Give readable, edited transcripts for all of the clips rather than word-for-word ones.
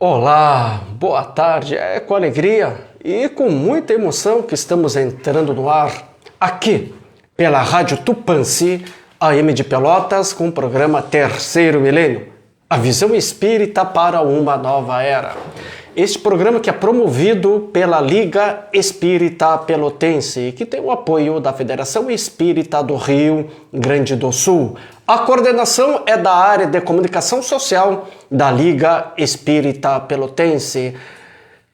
Olá, boa tarde. É com alegria e com muita emoção que estamos entrando no ar aqui pela Rádio Tupãssi, AM de Pelotas, com o programa Terceiro Milênio, a visão espírita para uma nova era. Este programa que é promovido pela Liga Espírita Pelotense, que tem o apoio da Federação Espírita do Rio Grande do Sul. A coordenação é da área de comunicação social da Liga Espírita Pelotense.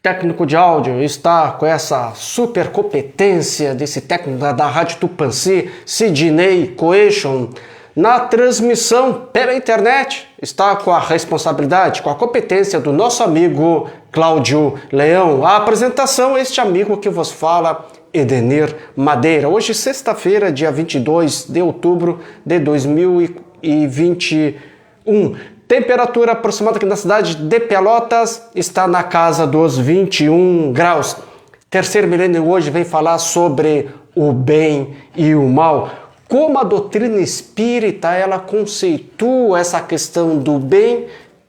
Técnico de áudio está com essa super competência desse técnico da Rádio Tupãssi, Sidney Coeixon. Na transmissão pela internet está com a responsabilidade, com a competência do nosso amigo Cláudio Leão. A apresentação, este amigo que vos fala, Edenir Madeira. Hoje, sexta-feira, dia 22 de outubro de 2021. Temperatura aproximada aqui na cidade de Pelotas está na casa dos 21 graus. Terceiro Milênio hoje vem falar sobre o bem e o mal. Como a doutrina espírita ela conceitua essa questão do bem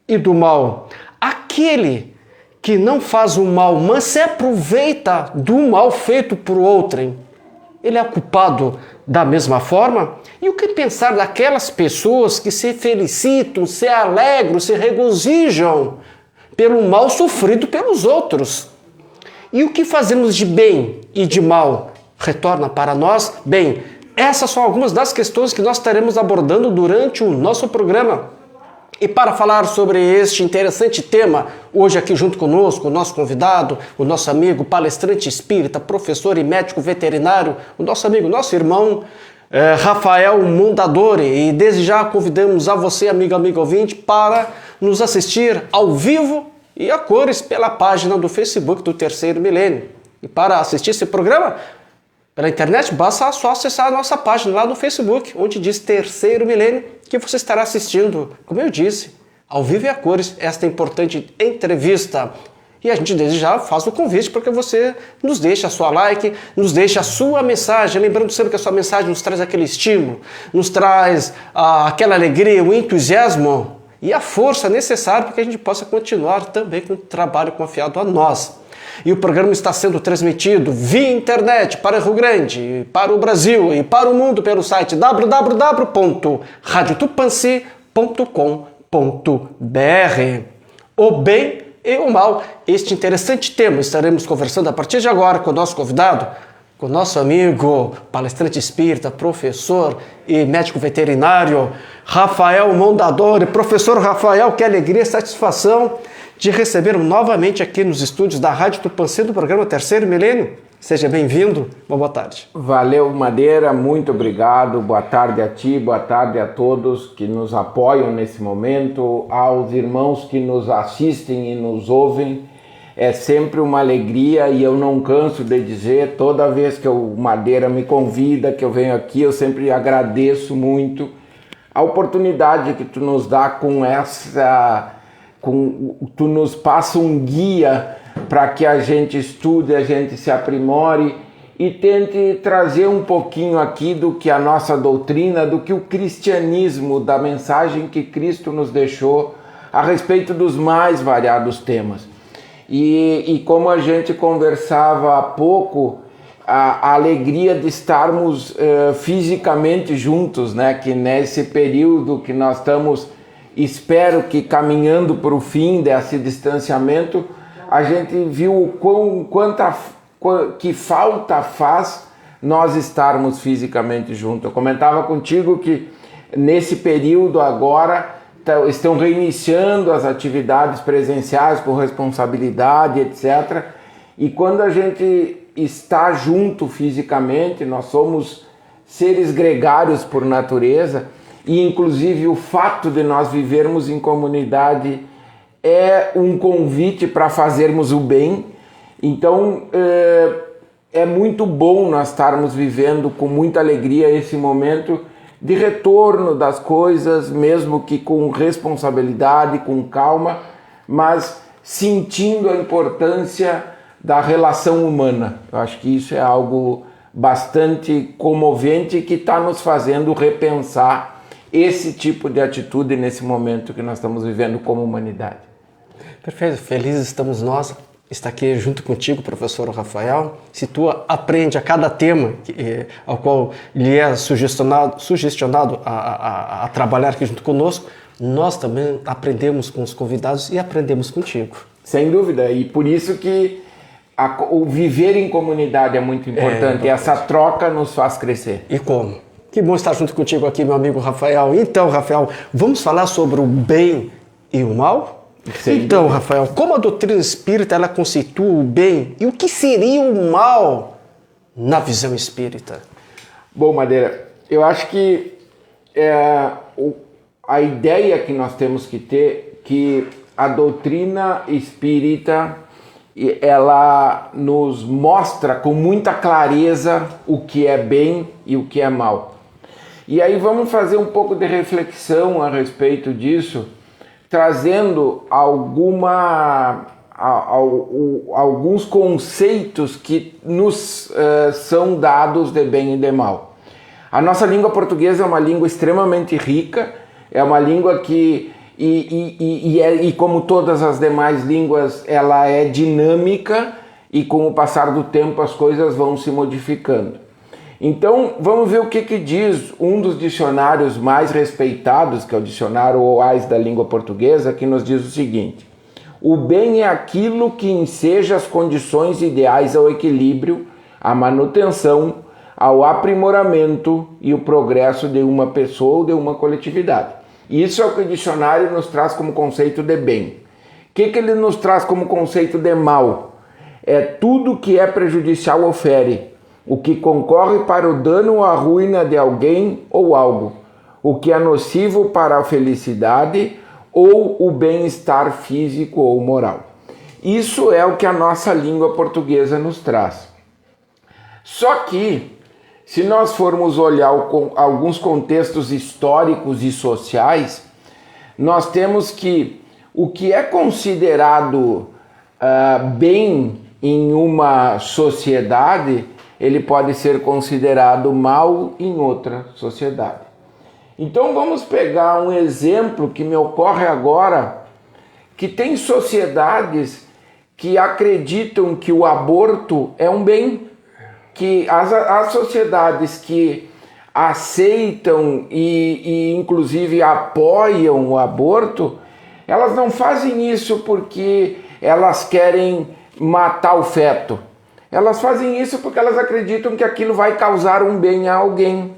e do mal. Aquele que não faz o mal, mas se aproveita do mal feito por outrem, ele é culpado da mesma forma? E o que pensar daquelas pessoas que se felicitam, se alegram, se regozijam pelo mal sofrido pelos outros? E o que fazemos de bem e de mal retorna para nós? Bem, essas são algumas das questões que nós estaremos abordando durante o nosso programa. E para falar sobre este interessante tema, hoje aqui junto conosco, o nosso convidado, o nosso amigo palestrante espírita, professor e médico veterinário, o nosso amigo, nosso irmão, Rafael Mondadori. E desde já convidamos a você, amigo ouvinte, para nos assistir ao vivo e a cores pela página do Facebook do Terceiro Milênio. E para assistir esse programa pela internet, basta só acessar a nossa página lá no Facebook, onde diz Terceiro Milênio, que você estará assistindo, como eu disse, ao vivo e a cores, esta importante entrevista. E a gente desde já faz o convite para que você nos deixe a sua like, nos deixe a sua mensagem, lembrando sempre que a sua mensagem nos traz aquele estímulo, nos traz aquela alegria, o entusiasmo e a força necessária para que a gente possa continuar também com o trabalho confiado a nós. E o programa está sendo transmitido via internet para Rio Grande, para o Brasil e para o mundo pelo site www.radiotupanci.com.br. O bem e o mal. Este interessante tema estaremos conversando a partir de agora com o nosso convidado, com o nosso amigo palestrante espírita, professor e médico veterinário, Rafael Mondadori. Professor Rafael, que alegria e satisfação de receber novamente aqui nos estúdios da Rádio Tupãssi do programa Terceiro Milênio. Seja bem-vindo, uma boa tarde. Valeu, Madeira, muito obrigado, boa tarde a ti, boa tarde a todos que nos apoiam nesse momento, aos irmãos que nos assistem e nos ouvem. É sempre uma alegria e eu não canso de dizer, toda vez que o Madeira me convida, que eu venho aqui, eu sempre agradeço muito a oportunidade que tu nos dá tu nos passa um guia para que a gente estude, a gente se aprimore e tente trazer um pouquinho aqui do que a nossa doutrina, do que o cristianismo, da mensagem que Cristo nos deixou a respeito dos mais variados temas. E como a gente conversava há pouco, a alegria de estarmos fisicamente juntos, né? Que nesse período que nós estamos, espero que caminhando para o fim desse distanciamento, a gente viu o que falta faz nós estarmos fisicamente juntos. Eu comentava contigo que nesse período agora estão reiniciando as atividades presenciais com responsabilidade, etc. E quando a gente está junto fisicamente, nós somos seres gregários por natureza, e inclusive o fato de nós vivermos em comunidade é um convite para fazermos o bem. Então é muito bom nós estarmos vivendo com muita alegria esse momento de retorno das coisas, mesmo que com responsabilidade, com calma, mas sentindo a importância da relação humana. Eu acho que isso é algo bastante comovente que está nos fazendo repensar esse tipo de atitude nesse momento que nós estamos vivendo como humanidade. Perfeito, felizes estamos nós. Está aqui junto contigo, professor Rafael. Se tu aprende a cada tema ao qual lhe é sugestionado a trabalhar aqui junto conosco, nós também aprendemos com os convidados e aprendemos contigo. Sem dúvida, e por isso que o viver em comunidade é muito importante, e essa troca nos faz crescer. E como? Que bom estar junto contigo aqui, meu amigo Rafael. Então, Rafael, vamos falar sobre o bem e o mal? Então, Rafael, como a doutrina espírita ela conceitua o bem e o que seria o mal na visão espírita? Bom, Madeira, eu acho que a ideia que nós temos que ter que a doutrina espírita ela nos mostra com muita clareza o que é bem e o que é mal. E aí vamos fazer um pouco de reflexão a respeito disso, trazendo alguns conceitos que nos são dados de bem e de mal. A nossa língua portuguesa é uma língua extremamente rica, é uma língua que, e como todas as demais línguas, ela é dinâmica e com o passar do tempo as coisas vão se modificando. Então, vamos ver o que diz um dos dicionários mais respeitados, que é o dicionário OAS da língua portuguesa, que nos diz o seguinte: o bem é aquilo que enseja as condições ideais ao equilíbrio, à manutenção, ao aprimoramento e o progresso de uma pessoa ou de uma coletividade. Isso é o que o dicionário nos traz como conceito de bem. O que ele nos traz como conceito de mal? É tudo que é prejudicial ou fere, o que concorre para o dano ou a ruína de alguém ou algo, o que é nocivo para a felicidade ou o bem-estar físico ou moral. Isso é o que a nossa língua portuguesa nos traz. Só que, se nós formos olhar alguns contextos históricos e sociais, nós temos que o que é considerado bem em uma sociedade, ele pode ser considerado mal em outra sociedade. Então vamos pegar um exemplo que me ocorre agora, que tem sociedades que acreditam que o aborto é um bem, que as sociedades que aceitam e inclusive apoiam o aborto, elas não fazem isso porque elas querem matar o feto. Elas fazem isso porque elas acreditam que aquilo vai causar um bem a alguém.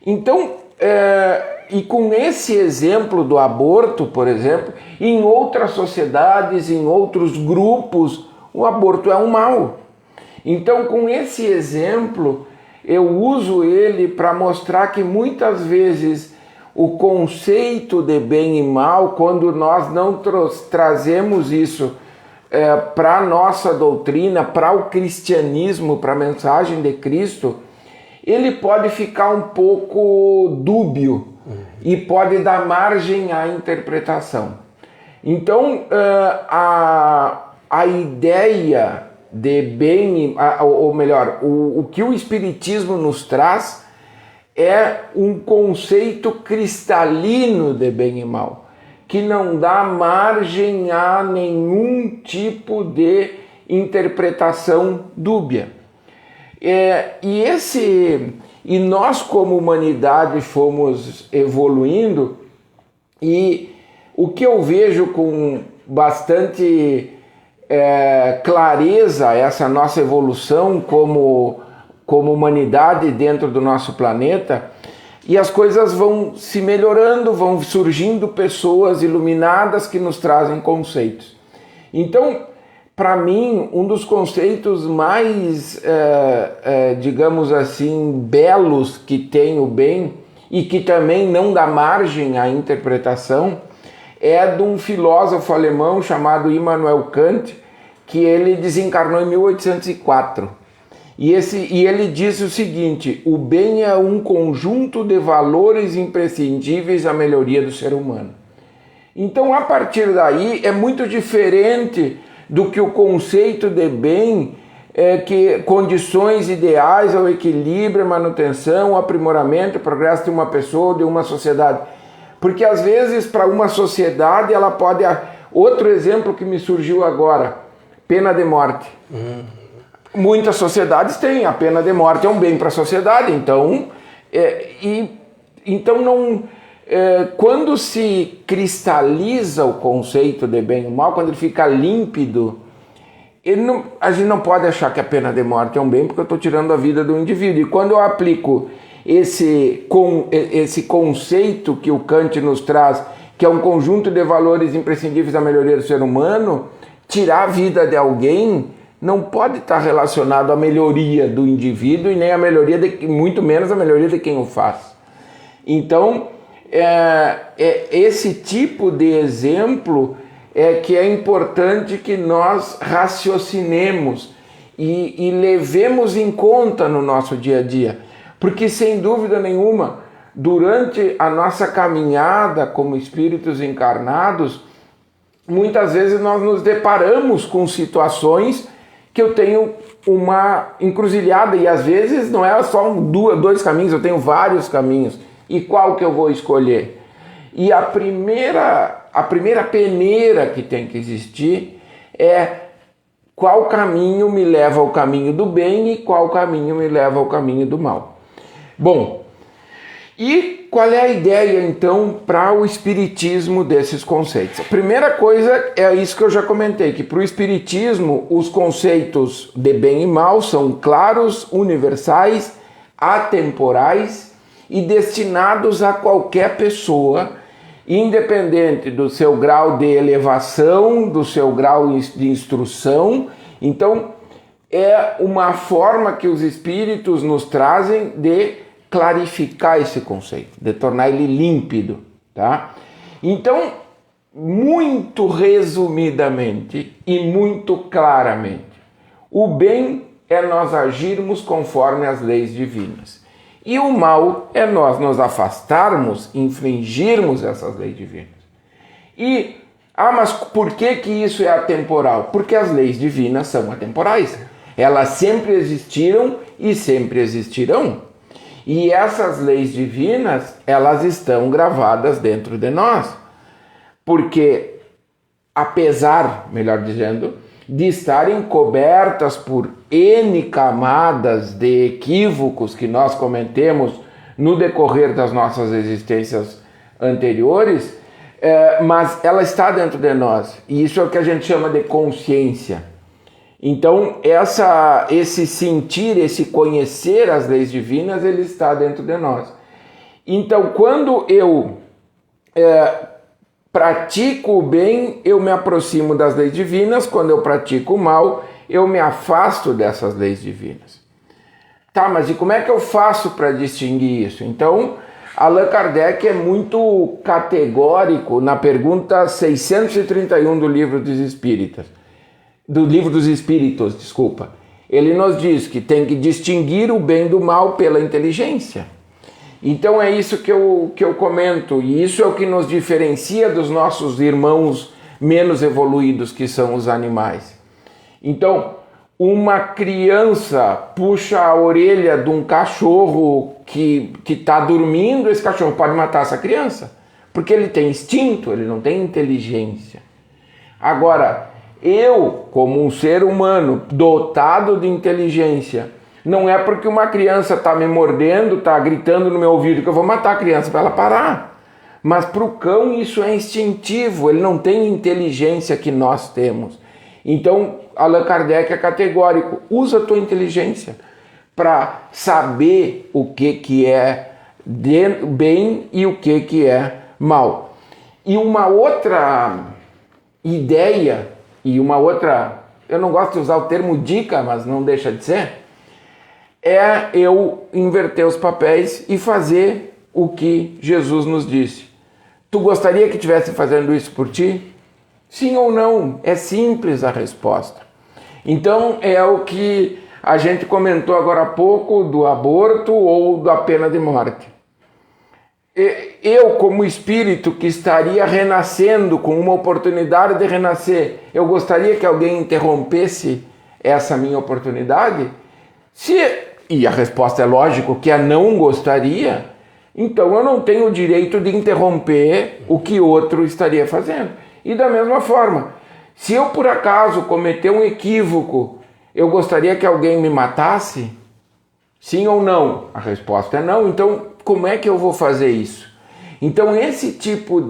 Então, e com esse exemplo do aborto, por exemplo, em outras sociedades, em outros grupos, o aborto é um mal. Então, com esse exemplo, eu uso ele para mostrar que muitas vezes o conceito de bem e mal, quando nós não trazemos isso para a nossa doutrina, para o cristianismo, para a mensagem de Cristo, ele pode ficar um pouco dúbio e pode dar margem à interpretação. Então, a ideia de bem, ou melhor, o que o Espiritismo nos traz é um conceito cristalino de bem e mal, que não dá margem a nenhum tipo de interpretação dúbia. E nós, como humanidade, fomos evoluindo, e o que eu vejo com bastante clareza essa nossa evolução como humanidade dentro do nosso planeta, e as coisas vão se melhorando, vão surgindo pessoas iluminadas que nos trazem conceitos. Então, para mim, um dos conceitos mais, digamos assim, belos que tem o bem e que também não dá margem à interpretação é de um filósofo alemão chamado Immanuel Kant, que ele desencarnou em 1804. E ele disse o seguinte: o bem é um conjunto de valores imprescindíveis à melhoria do ser humano. Então, a partir daí, é muito diferente do que o conceito de bem, que condições ideais ao equilíbrio, manutenção, aprimoramento, progresso de uma pessoa ou de uma sociedade. Porque, às vezes, para uma sociedade, Outro exemplo que me surgiu agora, pena de morte. Muitas sociedades têm, a pena de morte é um bem para a sociedade, então, quando se cristaliza o conceito de bem e mal, quando ele fica límpido, a gente não pode achar que a pena de morte é um bem, porque eu estou tirando a vida do indivíduo. E quando eu aplico esse conceito que o Kant nos traz, que é um conjunto de valores imprescindíveis à melhoria do ser humano, tirar a vida de alguém não pode estar relacionado à melhoria do indivíduo e nem à melhoria, muito menos a melhoria de quem o faz. Então, esse tipo de exemplo que é importante que nós raciocinemos e levemos em conta no nosso dia a dia. Porque, sem dúvida nenhuma, durante a nossa caminhada como espíritos encarnados, muitas vezes nós nos deparamos com situações que eu tenho uma encruzilhada, e às vezes não é só dois caminhos, eu tenho vários caminhos. E qual que eu vou escolher? E a primeira peneira que tem que existir é qual caminho me leva ao caminho do bem e qual caminho me leva ao caminho do mal. Bom, e qual é a ideia então para o espiritismo desses conceitos? A primeira coisa é isso que eu já comentei, que para o espiritismo os conceitos de bem e mal são claros, universais, atemporais e destinados a qualquer pessoa, independente do seu grau de elevação, do seu grau de instrução. Então, é uma forma que os espíritos nos trazem de clarificar esse conceito, de tornar ele límpido, tá? Então, muito resumidamente e muito claramente, o bem é nós agirmos conforme as leis divinas. E o mal é nós nos afastarmos, infringirmos essas leis divinas. Mas por que isso é atemporal? Porque as leis divinas são atemporais. Elas sempre existiram e sempre existirão. E essas leis divinas, elas estão gravadas dentro de nós. Porque, apesar, melhor dizendo, de estarem cobertas por N camadas de equívocos que nós cometemos no decorrer das nossas existências anteriores, mas ela está dentro de nós. E isso é o que a gente chama de consciência. Então, esse sentir, esse conhecer as leis divinas, ele está dentro de nós. Então, quando eu pratico o bem, eu me aproximo das leis divinas. Quando eu pratico o mal, eu me afasto dessas leis divinas. Tá, mas e como é que eu faço para distinguir isso? Então, Allan Kardec é muito categórico na pergunta 631 do Livro dos Espíritos. Ele nos diz que tem que distinguir o bem do mal pela inteligência. Então é isso que eu comento, e isso é o que nos diferencia dos nossos irmãos menos evoluídos, que são os animais. Então, uma criança puxa a orelha de um cachorro que está dormindo, esse cachorro pode matar essa criança, porque ele tem instinto, ele não tem inteligência. Agora, eu, como um ser humano dotado de inteligência, não é porque uma criança está me mordendo, está gritando no meu ouvido que eu vou matar a criança para ela parar. Mas para o cão isso é instintivo, ele não tem inteligência que nós temos. Então, Allan Kardec é categórico, usa a tua inteligência para saber o que é bem e o que é mal. E uma outra ideia, eu não gosto de usar o termo dica, mas não deixa de ser, é eu inverter os papéis e fazer o que Jesus nos disse. Tu gostaria que estivesse fazendo isso por ti? Sim ou não? É simples a resposta. Então é o que a gente comentou agora há pouco do aborto ou da pena de morte. Eu, como espírito que estaria renascendo, com uma oportunidade de renascer, eu gostaria que alguém interrompesse essa minha oportunidade? E a resposta é lógico que não gostaria, então eu não tenho o direito de interromper o que outro estaria fazendo. E da mesma forma, se eu por acaso cometer um equívoco, eu gostaria que alguém me matasse? Sim ou não? A resposta é não. Então, como é que eu vou fazer isso? Então, esse tipo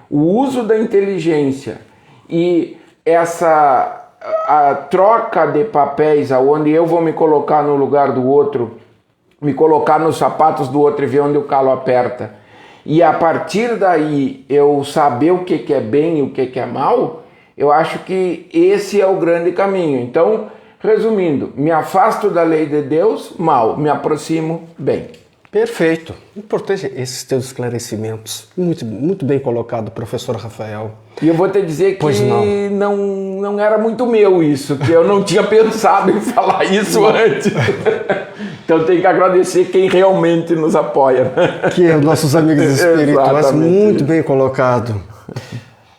o uso da inteligência e a troca de papéis, onde eu vou me colocar no lugar do outro, me colocar nos sapatos do outro e ver onde o calo aperta, e a partir daí eu saber o que é bem e o que é mal, eu acho que esse é o grande caminho. Então, resumindo, me afasto da lei de Deus, mal, me aproximo, bem. Perfeito. Importante esses teus esclarecimentos. Muito, muito bem colocado, professor Rafael. E eu vou te dizer que não era muito meu isso, que eu não tinha pensado em falar isso antes. Então tem que agradecer quem realmente nos apoia. Que é os nossos amigos espirituais. Muito bem colocado.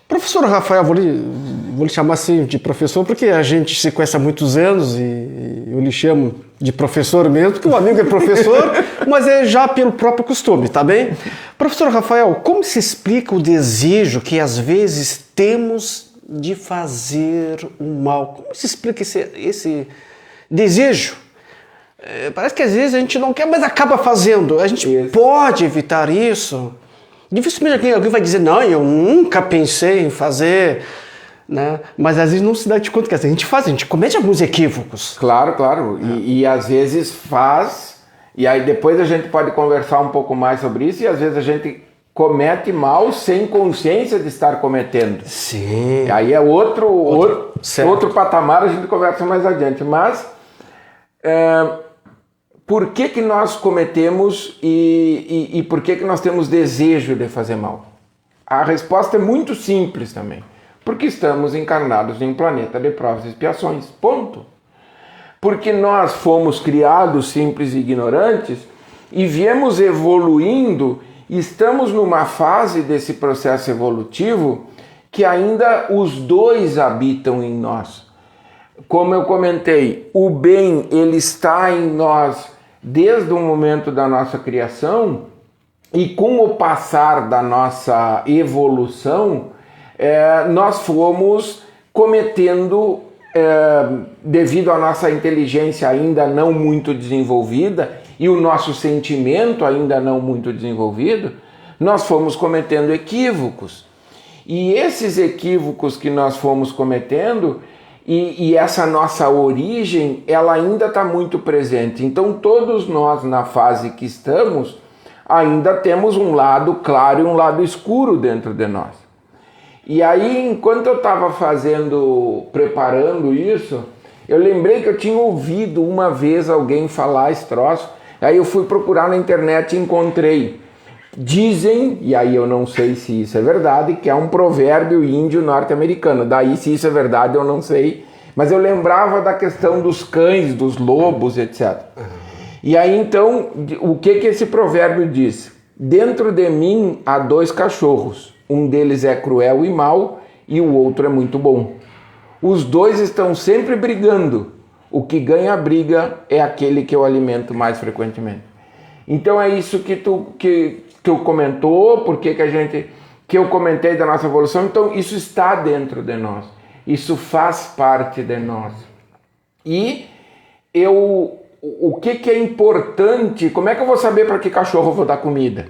Professor Rafael, vou lhe chamar assim de professor, porque a gente se conhece há muitos anos e eu lhe chamo de professor mesmo, porque o amigo é professor, mas é já pelo próprio costume, tá bem? Professor Rafael, como se explica o desejo que às vezes temos de fazer o mal? Como se explica esse desejo? Parece que às vezes a gente não quer, mas acaba fazendo. A gente pode evitar isso? Dificilmente alguém vai dizer, não, eu nunca pensei em fazer, né? Mas às vezes não se dá de conta que a gente faz, a gente comete alguns equívocos. Claro, claro. E às vezes faz, e aí depois a gente pode conversar um pouco mais sobre isso, e às vezes a gente comete mal sem consciência de estar cometendo. Sim. Aí é outro patamar, a gente conversa mais adiante. Mas por que nós cometemos e por que nós temos desejo de fazer mal? A resposta é muito simples também. Porque estamos encarnados em um planeta de provas e expiações. Ponto. Porque nós fomos criados simples e ignorantes e viemos evoluindo, e estamos numa fase desse processo evolutivo que ainda os dois habitam em nós. Como eu comentei, o bem ele está em nós desde o momento da nossa criação, e com o passar da nossa evolução, nós fomos cometendo, devido à nossa inteligência ainda não muito desenvolvida e o nosso sentimento ainda não muito desenvolvido, nós fomos cometendo equívocos. E esses equívocos que nós fomos cometendo, e essa nossa origem, ela ainda está muito presente. Então todos nós, na fase que estamos, ainda temos um lado claro e um lado escuro dentro de nós. E aí, enquanto eu estava preparando isso, eu lembrei que eu tinha ouvido uma vez alguém falar esse troço. Aí eu fui procurar na internet e encontrei. Dizem, e aí eu não sei se isso é verdade, que é um provérbio índio norte-americano. Daí, se isso é verdade, eu não sei. Mas eu lembrava da questão dos cães, dos lobos, etc. E aí, então, o que esse provérbio diz? Dentro de mim há dois cachorros. Um deles é cruel e mau e o outro é muito bom. Os dois estão sempre brigando. O que ganha a briga é aquele que eu alimento mais frequentemente. Então é isso que tu comentou, porque que eu comentei da nossa evolução. Então isso está dentro de nós. Isso faz parte de nós. E o que é importante, como é que eu vou saber para que cachorro eu vou dar comida?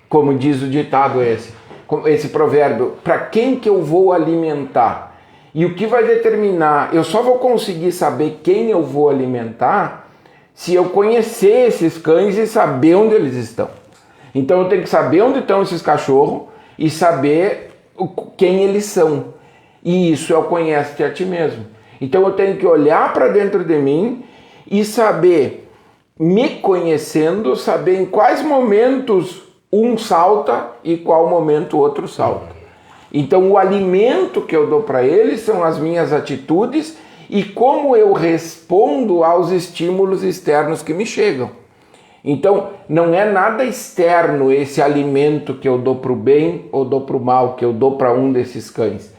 Como diz o ditado esse provérbio, para quem que eu vou alimentar? E o que vai determinar, eu só vou conseguir saber quem eu vou alimentar se eu conhecer esses cães e saber onde eles estão. Então eu tenho que saber onde estão esses cachorros e saber quem eles são. E isso é o conhece-te a ti mesmo. Então eu tenho que olhar para dentro de mim e saber, me conhecendo, saber em quais momentos um salta e qual momento o outro salta. Então o alimento que eu dou para eles são as minhas atitudes e como eu respondo aos estímulos externos que me chegam. Então não é nada externo esse alimento que eu dou para o bem ou dou para o mal, que eu dou para um desses cães.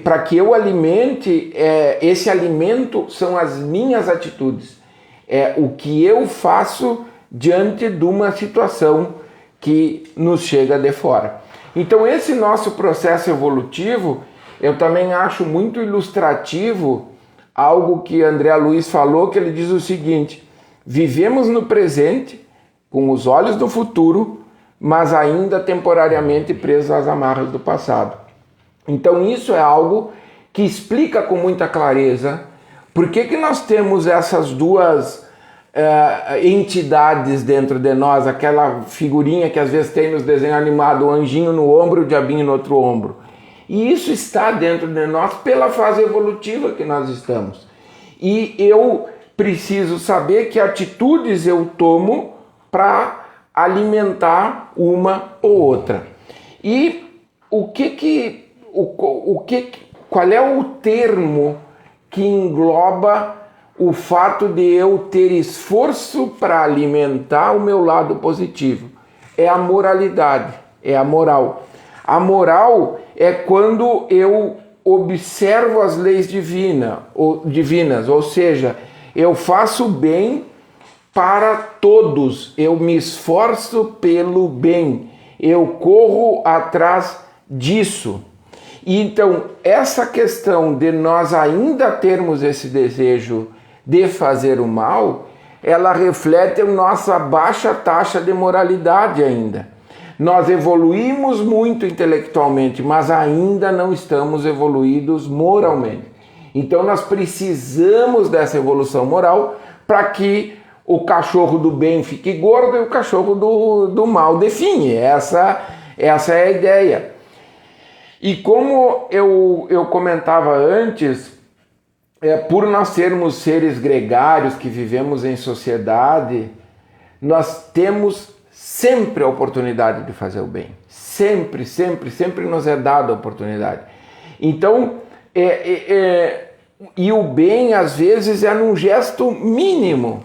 Para que eu alimente, esse alimento são as minhas atitudes. É o que eu faço diante de uma situação que nos chega de fora. Então esse nosso processo evolutivo, eu também acho muito ilustrativo algo que André Luiz falou, que ele diz o seguinte: vivemos no presente, com os olhos do futuro, mas ainda temporariamente presos às amarras do passado. Então isso é algo que explica com muita clareza por que nós temos essas duas entidades dentro de nós, aquela figurinha que às vezes tem nos desenhos animados, o anjinho no ombro e o diabinho no outro ombro. E isso está dentro de nós pela fase evolutiva que nós estamos. E eu preciso saber que atitudes eu tomo para alimentar uma ou outra. E qual é o termo que engloba o fato de eu ter esforço para alimentar o meu lado positivo? É a moralidade, é a moral. A moral é quando eu observo as leis divinas, ou seja, eu faço bem para todos, eu me esforço pelo bem, eu corro atrás disso. Então, essa questão de nós ainda termos esse desejo de fazer o mal, ela reflete a nossa baixa taxa de moralidade ainda. Nós evoluímos muito intelectualmente, mas ainda não estamos evoluídos moralmente. Então nós precisamos dessa evolução moral para que o cachorro do bem fique gordo e o cachorro do mal define. Essa é a ideia. E como eu comentava antes, por nós sermos seres gregários que vivemos em sociedade, nós temos sempre a oportunidade de fazer o bem. Sempre, sempre, sempre nos é dada a oportunidade. Então, e o bem às vezes é num gesto mínimo.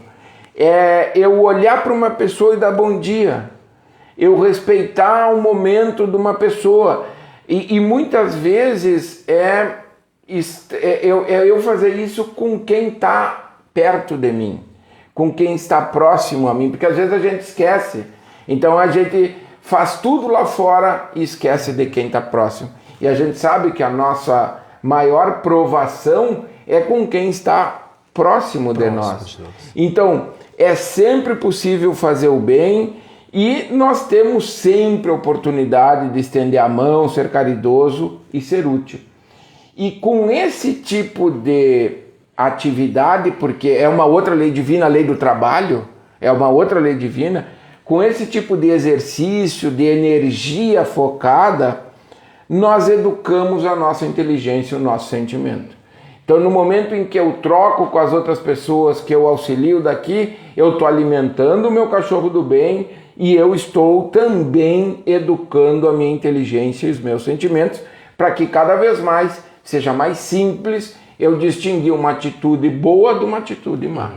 Eu olhar para uma pessoa e dar bom dia. Eu respeitar o momento de uma pessoa. E muitas vezes eu fazer isso com quem está perto de mim, com quem está próximo a mim, porque às vezes a gente esquece. Então a gente faz tudo lá fora e esquece de quem está próximo. E a gente sabe que a nossa maior provação é com quem está próximo de nós. Então é sempre possível fazer o bem e nós temos sempre a oportunidade de estender a mão, ser caridoso e ser útil. E com esse tipo de atividade, porque é uma outra lei divina, a lei do trabalho, é uma outra lei divina, com esse tipo de exercício, de energia focada, nós educamos a nossa inteligência, o nosso sentimento. Então, no momento em que eu troco com as outras pessoas, que eu auxilio daqui, eu estou alimentando o meu cachorro do bem e eu estou também educando a minha inteligência e os meus sentimentos para que cada vez mais seja mais simples eu distinguir uma atitude boa de uma atitude má.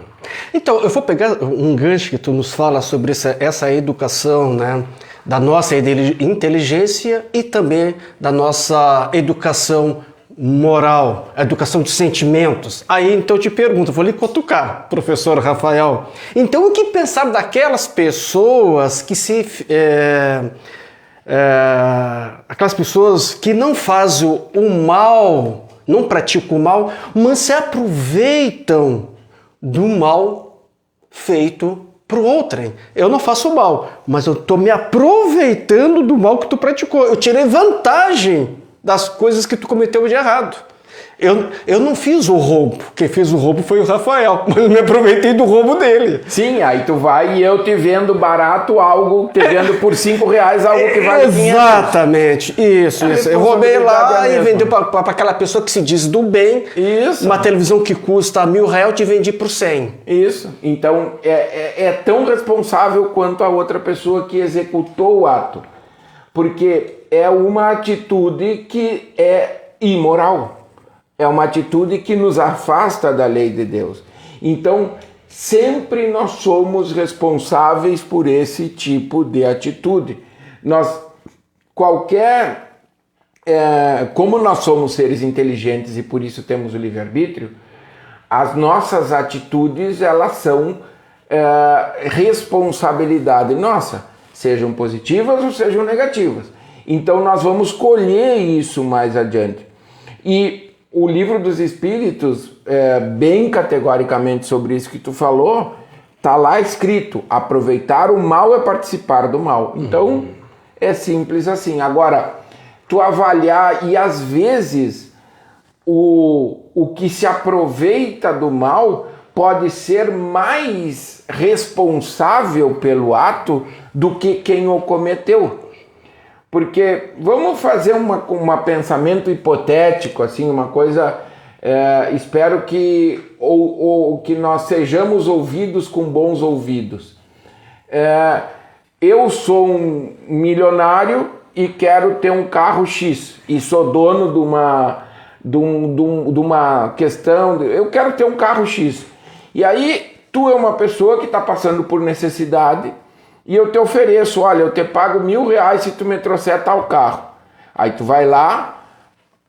Então, eu vou pegar um gancho que tu nos fala sobre essa educação, né, da nossa inteligência e também da nossa educação moral, educação de sentimentos. Aí, então, eu te pergunto, vou lhe cutucar, professor Rafael. Então, o que pensar daquelas pessoas que aquelas pessoas que não fazem o mal, não praticam o mal, mas se aproveitam do mal feito para o outrem? Eu não faço o mal, mas eu estou me aproveitando do mal que tu praticou. Eu tirei vantagem das coisas que tu cometeu de errado. Eu não fiz o roubo. Quem fez o roubo foi o Rafael, mas eu me aproveitei do roubo dele. Sim, aí tu vai e eu te vendo barato algo, te vendo por R$5 algo que vale 500. Exatamente, isso. Eu roubei lá e vendi para aquela pessoa que se diz do bem. Isso. Uma televisão que custa R$1.000, eu te vendi por 100. Isso. Então é tão responsável quanto a outra pessoa que executou o ato. Porque é uma atitude que é imoral. É uma atitude que nos afasta da lei de Deus. Então, sempre nós somos responsáveis por esse tipo de atitude. Como nós somos seres inteligentes e por isso temos o livre-arbítrio, as nossas atitudes, elas são responsabilidade nossa. sejam positivas ou sejam negativas. Então nós vamos colher isso mais adiante. E o Livro dos Espíritos, bem categoricamente sobre isso que tu falou, está lá escrito: aproveitar o mal é participar do mal. Então é simples assim. Agora, tu avaliar, e às vezes o que se aproveita do mal pode ser mais responsável pelo ato do que quem o cometeu. Porque vamos fazer um pensamento hipotético, assim, uma coisa, espero que, ou que nós sejamos ouvidos com bons ouvidos. Eu sou um milionário e quero ter um carro X, e sou dono de uma questão, eu quero ter um carro X. E aí tu é uma pessoa que está passando por necessidade, e eu te ofereço: olha, eu te pago R$1.000 se tu me trouxer tal carro. Aí tu vai lá,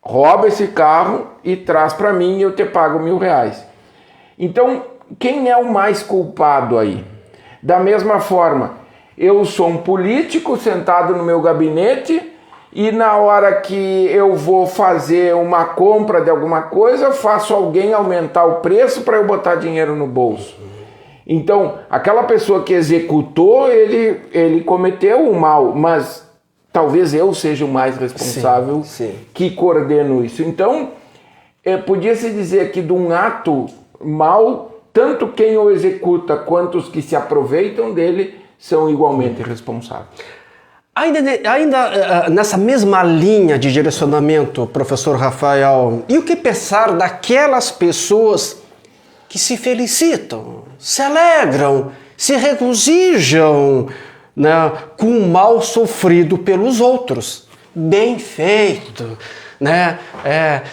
rouba esse carro e traz para mim e eu te pago R$1.000. Então, quem é o mais culpado aí? Da mesma forma, eu sou um político sentado no meu gabinete e na hora que eu vou fazer uma compra de alguma coisa, eu faço alguém aumentar o preço para eu botar dinheiro no bolso. Então, aquela pessoa que executou, ele cometeu o mal, mas talvez eu seja o mais responsável, sim. Que coordeno isso. Então, podia-se dizer que de um ato mal, tanto quem o executa quanto os que se aproveitam dele são igualmente responsáveis. Ainda nessa mesma linha de direcionamento, professor Rafael, e o que pensar daquelas pessoas que se felicitam, se alegram, se regozijam, né, com o mal sofrido pelos outros? Bem feito, né?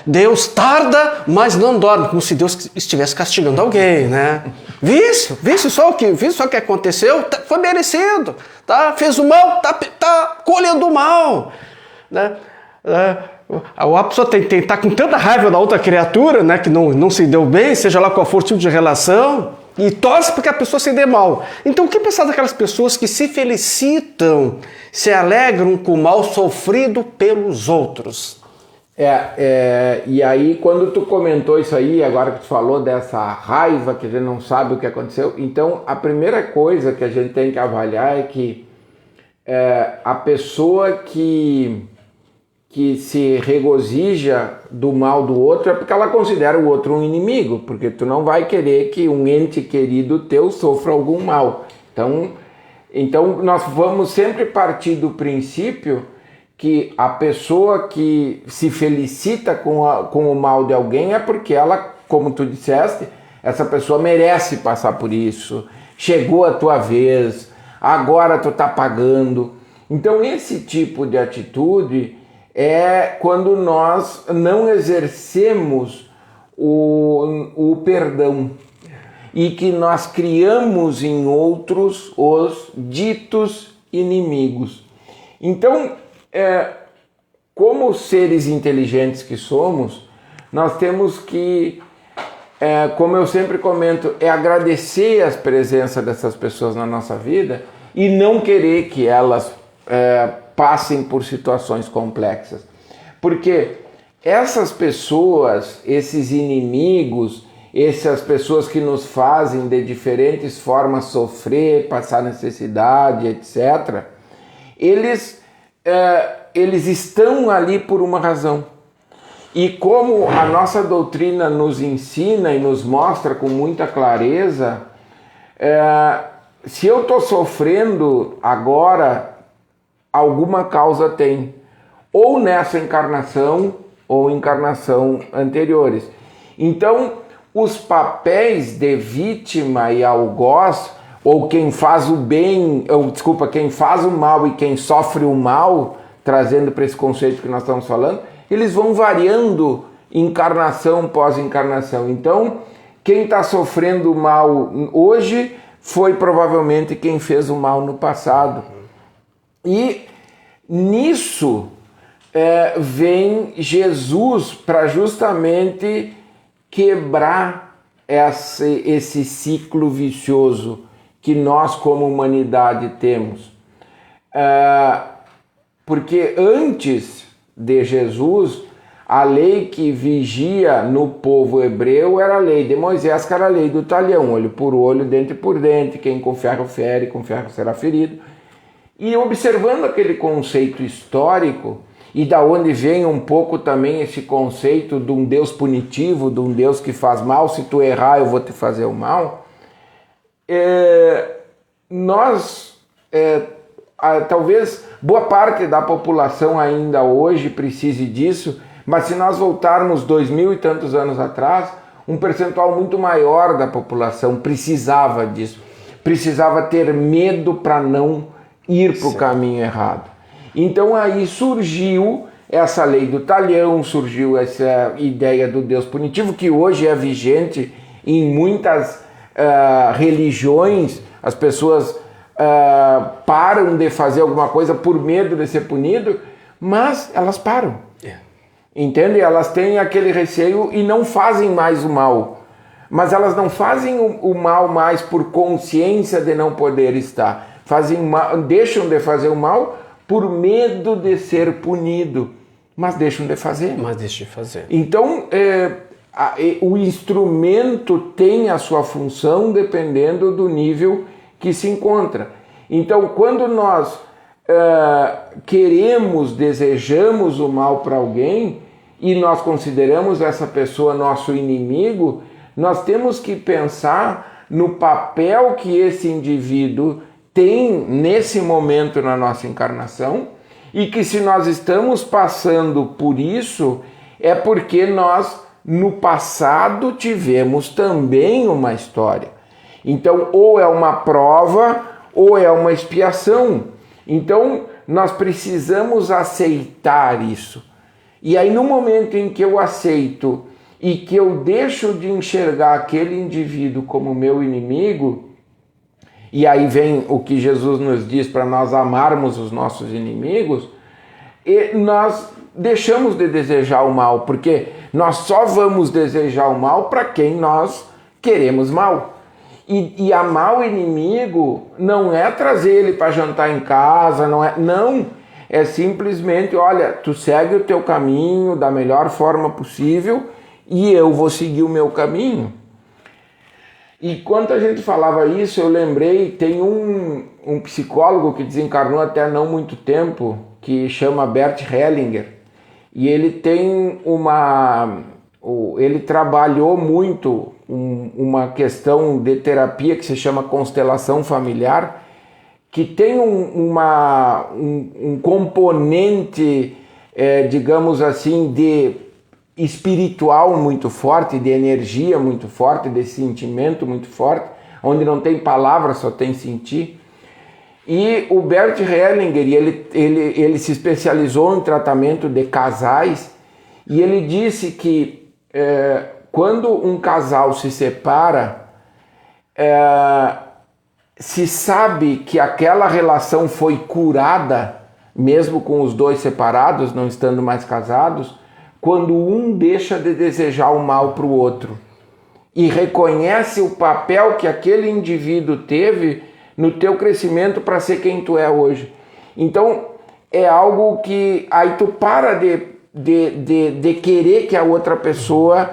Deus tarda, mas não dorme, como se Deus estivesse castigando alguém, né? Visse só o que aconteceu, foi merecido, tá? Fez o mal, tá colhendo o mal, né? A pessoa tem que estar com tanta raiva da outra criatura, né, que não se deu bem, seja lá qual for o tipo de relação, e torce porque a pessoa se dê mal. Então, o que pensar daquelas pessoas que se felicitam, se alegram com o mal sofrido pelos outros? E aí, quando tu comentou isso aí, agora que tu falou dessa raiva, que a gente não sabe o que aconteceu, então a primeira coisa que a gente tem que avaliar é que a pessoa que se regozija do mal do outro é porque ela considera o outro um inimigo, porque tu não vai querer que um ente querido teu sofra algum mal. Então nós vamos sempre partir do princípio que a pessoa que se felicita com o mal de alguém é porque ela, como tu disseste, essa pessoa merece passar por isso, chegou a tua vez, agora tu tá pagando. Então esse tipo de atitude é quando nós não exercemos o perdão e que nós criamos em outros os ditos inimigos. Então, como seres inteligentes que somos, nós temos que, como eu sempre comento, agradecer a presença dessas pessoas na nossa vida e não querer que elas passem por situações complexas. Porque essas pessoas, esses inimigos, essas pessoas que nos fazem de diferentes formas sofrer, passar necessidade, etc., eles estão ali por uma razão. E como a nossa doutrina nos ensina e nos mostra com muita clareza, se eu estou sofrendo agora, alguma causa tem, ou nessa encarnação ou encarnação anteriores. Então, os papéis de vítima e algoz, ou quem faz o bem, quem faz o mal e quem sofre o mal, trazendo para esse conceito que nós estamos falando, eles vão variando encarnação pós encarnação. Então, quem está sofrendo o mal hoje foi provavelmente quem fez o mal no passado. E nisso vem Jesus para justamente quebrar esse ciclo vicioso que nós como humanidade temos. Porque antes de Jesus, a lei que vigia no povo hebreu era a lei de Moisés, que era a lei do talhão, olho por olho, dente por dente, quem com ferro fere, com ferro será ferido. E observando aquele conceito histórico, e da onde vem um pouco também esse conceito de um Deus punitivo, de um Deus que faz mal, se tu errar eu vou te fazer o mal, talvez boa parte da população ainda hoje precise disso, mas se nós voltarmos 2000 e tantos anos atrás, um percentual muito maior da população precisava disso, precisava ter medo para não ir para o caminho errado. Então aí surgiu essa lei do talhão, surgiu essa ideia do Deus punitivo, que hoje é vigente em muitas religiões. As pessoas param de fazer alguma coisa por medo de ser punido, mas elas param. Entende? Elas têm aquele receio e não fazem mais o mal. Mas elas não fazem o mal mais por consciência de não poder estar. Deixam de fazer o mal por medo de ser punido. Mas deixam de fazer. Então, o instrumento tem a sua função dependendo do nível que se encontra. Então, quando nós desejamos o mal para alguém e nós consideramos essa pessoa nosso inimigo, nós temos que pensar no papel que esse indivíduo tem nesse momento na nossa encarnação, e que se nós estamos passando por isso, é porque nós no passado tivemos também uma história. Então, ou é uma prova, ou é uma expiação. Então, nós precisamos aceitar isso. E aí, no momento em que eu aceito e que eu deixo de enxergar aquele indivíduo como meu inimigo, e aí vem o que Jesus nos diz para nós amarmos os nossos inimigos, e nós deixamos de desejar o mal, porque nós só vamos desejar o mal para quem nós queremos mal. E amar o inimigo não é trazer ele para jantar em casa, não, é simplesmente, olha, tu segue o teu caminho da melhor forma possível e eu vou seguir o meu caminho. E quando a gente falava isso, eu lembrei, tem um psicólogo que desencarnou até não muito tempo, que chama Bert Hellinger, e ele tem ele trabalhou muito uma questão de terapia que se chama constelação familiar, que tem um componente, digamos assim, de espiritual muito forte, de energia muito forte, de sentimento muito forte, onde não tem palavra, só tem sentir. E o Bert Hellinger, ele se especializou em tratamento de casais, e ele disse que quando um casal se separa, se sabe que aquela relação foi curada, mesmo com os dois separados, não estando mais casados, quando um deixa de desejar o mal para o outro e reconhece o papel que aquele indivíduo teve no teu crescimento para ser quem tu é hoje. Então, é algo que aí tu para de querer que a outra pessoa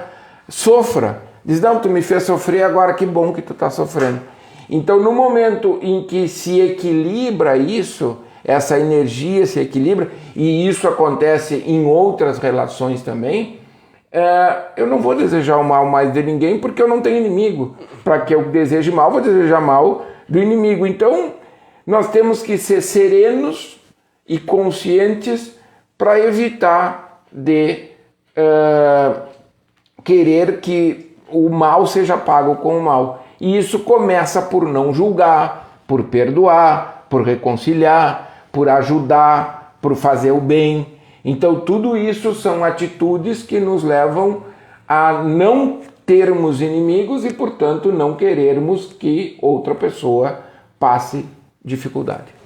sofra. Diz, não, tu me fez sofrer, agora que bom que tu tá sofrendo. Então, no momento em que se equilibra isso, essa energia se equilibra, e isso acontece em outras relações também, eu não vou desejar o mal mais de ninguém porque eu não tenho inimigo. Para que eu deseje mal, vou desejar mal do inimigo. Então, nós temos que ser serenos e conscientes para evitar de querer que o mal seja pago com o mal. E isso começa por não julgar, por perdoar, por reconciliar, por ajudar, por fazer o bem. Então tudo isso são atitudes que nos levam a não termos inimigos e, portanto, não querermos que outra pessoa passe dificuldade.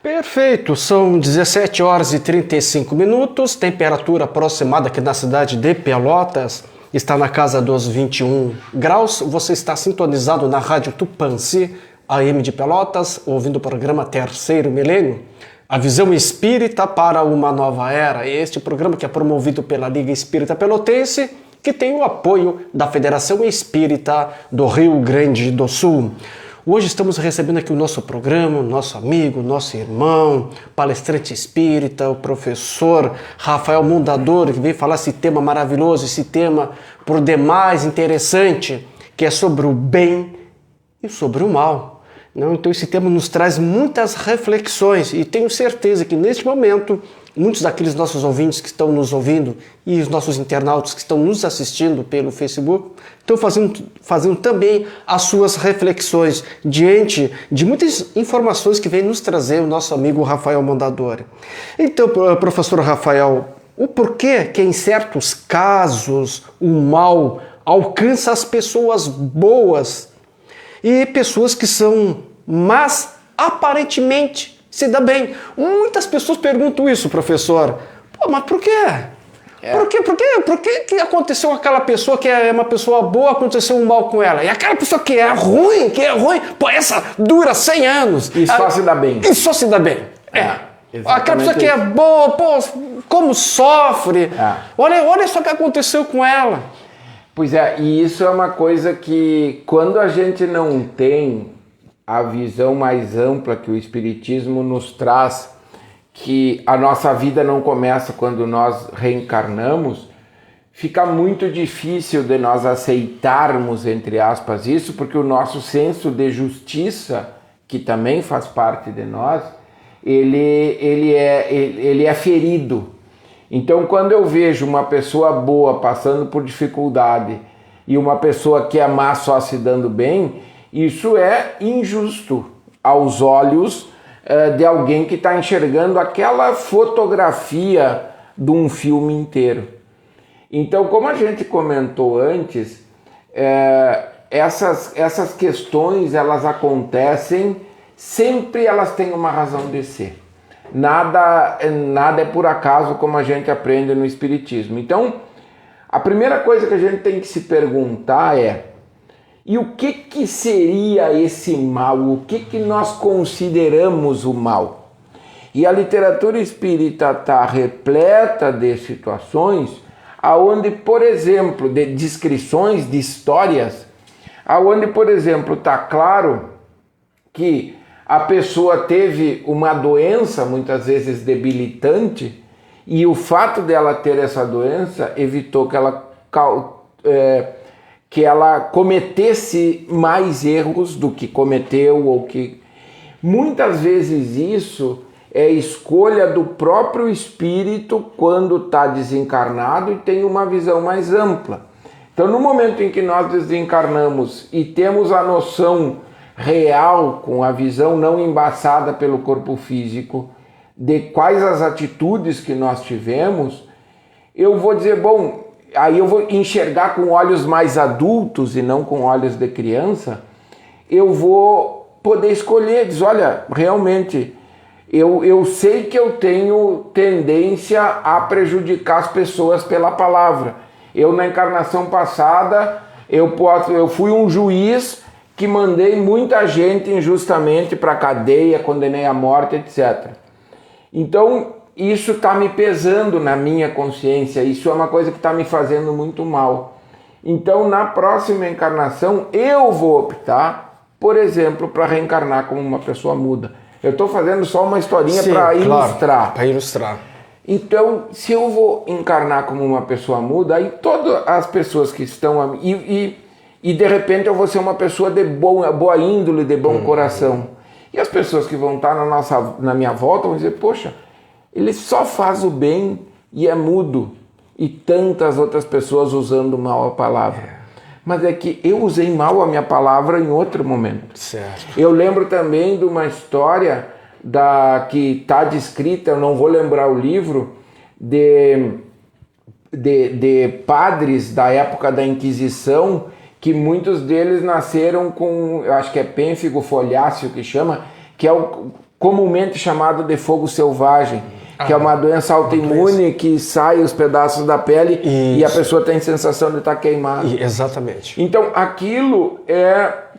Perfeito, são 17 horas e 35 minutos, temperatura aproximada aqui na cidade de Pelotas está na casa dos 21 graus. Você está sintonizado na Rádio Tupãssi, AM de Pelotas, ouvindo o programa Terceiro Milênio, a visão espírita para uma nova era. Este programa que é promovido pela Liga Espírita Pelotense, que tem o apoio da Federação Espírita do Rio Grande do Sul. Hoje estamos recebendo aqui o nosso programa, nosso amigo, nosso irmão, palestrante espírita, o professor Rafael Mondadori, que veio falar esse tema maravilhoso, esse tema por demais interessante, que é sobre o bem e sobre o mal. Então esse tema nos traz muitas reflexões e tenho certeza que neste momento muitos daqueles nossos ouvintes que estão nos ouvindo e os nossos internautas que estão nos assistindo pelo Facebook estão fazendo também as suas reflexões diante de muitas informações que vem nos trazer o nosso amigo Rafael Mondadori. Então, professor Rafael, o porquê que em certos casos o mal alcança as pessoas boas e pessoas que são más aparentemente se dá bem? Muitas pessoas perguntam isso, professor. Pô, mas por quê? Por que aconteceu com aquela pessoa que é uma pessoa boa, aconteceu um mal com ela? E aquela pessoa que é ruim, pô, essa dura 100 anos. E só se dá bem. E só se dá bem. Aquela pessoa que é boa, pô, como sofre. Olha só o que aconteceu com ela. Pois é, e isso é uma coisa que quando a gente não tem a visão mais ampla que o Espiritismo nos traz, que a nossa vida não começa quando nós reencarnamos, fica muito difícil de nós aceitarmos, entre aspas, isso, porque o nosso senso de justiça, que também faz parte de nós, ele é ferido. Então, quando eu vejo uma pessoa boa passando por dificuldade e uma pessoa que é má só se dando bem, isso é injusto aos olhos de alguém que está enxergando aquela fotografia de um filme inteiro. Então, como a gente comentou antes, essas questões elas acontecem, sempre elas têm uma razão de ser. Nada é por acaso, como a gente aprende no Espiritismo. Então, a primeira coisa que a gente tem que se perguntar é: e o que seria esse mal? O que nós consideramos o mal? E a literatura espírita está repleta de situações aonde, por exemplo, de descrições de histórias, aonde, por exemplo, está claro que a pessoa teve uma doença, muitas vezes debilitante, e o fato dela ter essa doença evitou que ela cometesse mais erros do que cometeu, ou que muitas vezes isso é escolha do próprio espírito quando está desencarnado e tem uma visão mais ampla. Então, no momento em que nós desencarnamos e temos a noção real, com a visão não embaçada pelo corpo físico, de quais as atitudes que nós tivemos, eu vou dizer, bom, aí eu vou enxergar com olhos mais adultos e não com olhos de criança, eu vou poder escolher, dizer, olha, realmente, eu sei que eu tenho tendência a prejudicar as pessoas pela palavra. Eu, na encarnação passada, eu fui um juiz que mandei muita gente injustamente para a cadeia, condenei à morte, etc. Então, isso está me pesando na minha consciência, isso é uma coisa que está me fazendo muito mal. Então, na próxima encarnação, eu vou optar, por exemplo, para reencarnar como uma pessoa muda. Eu estou fazendo só uma historinha para ilustrar. Para ilustrar. Então, se eu vou encarnar como uma pessoa muda, aí todas as pessoas que estão... E de repente eu vou ser uma pessoa de boa índole, de bom coração. E as pessoas que vão estar na minha volta vão dizer, poxa, ele só faz o bem e é mudo. E tantas outras pessoas usando mal a palavra. Mas é que eu usei mal a minha palavra em outro momento. Certo. Eu lembro também de uma história que está descrita, eu não vou lembrar o livro, de padres da época da Inquisição, que muitos deles nasceram com, eu acho que é pênfigo foliáceo que chama, que é o comumente chamado de fogo selvagem, que é uma doença autoimune que sai os pedaços da pele. Isso. E a pessoa tem sensação de estar queimada. Exatamente. Então aquilo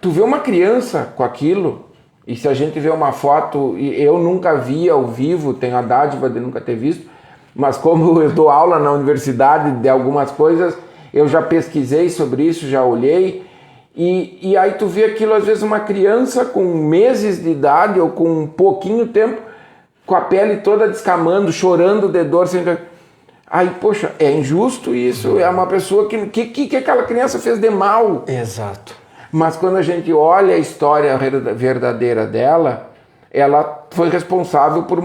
tu vê uma criança com aquilo, e se a gente vê uma foto, e eu nunca vi ao vivo, tenho a dádiva de nunca ter visto, mas como eu dou aula na universidade de algumas coisas, eu já pesquisei sobre isso, já olhei, e aí tu vê aquilo, às vezes uma criança com meses de idade ou com um pouquinho tempo, com a pele toda descamando, chorando de dor, sem... Aí, poxa, é injusto isso, é uma pessoa que aquela criança fez de mal. Exato. Mas quando a gente olha a história verdadeira dela, ela foi responsável por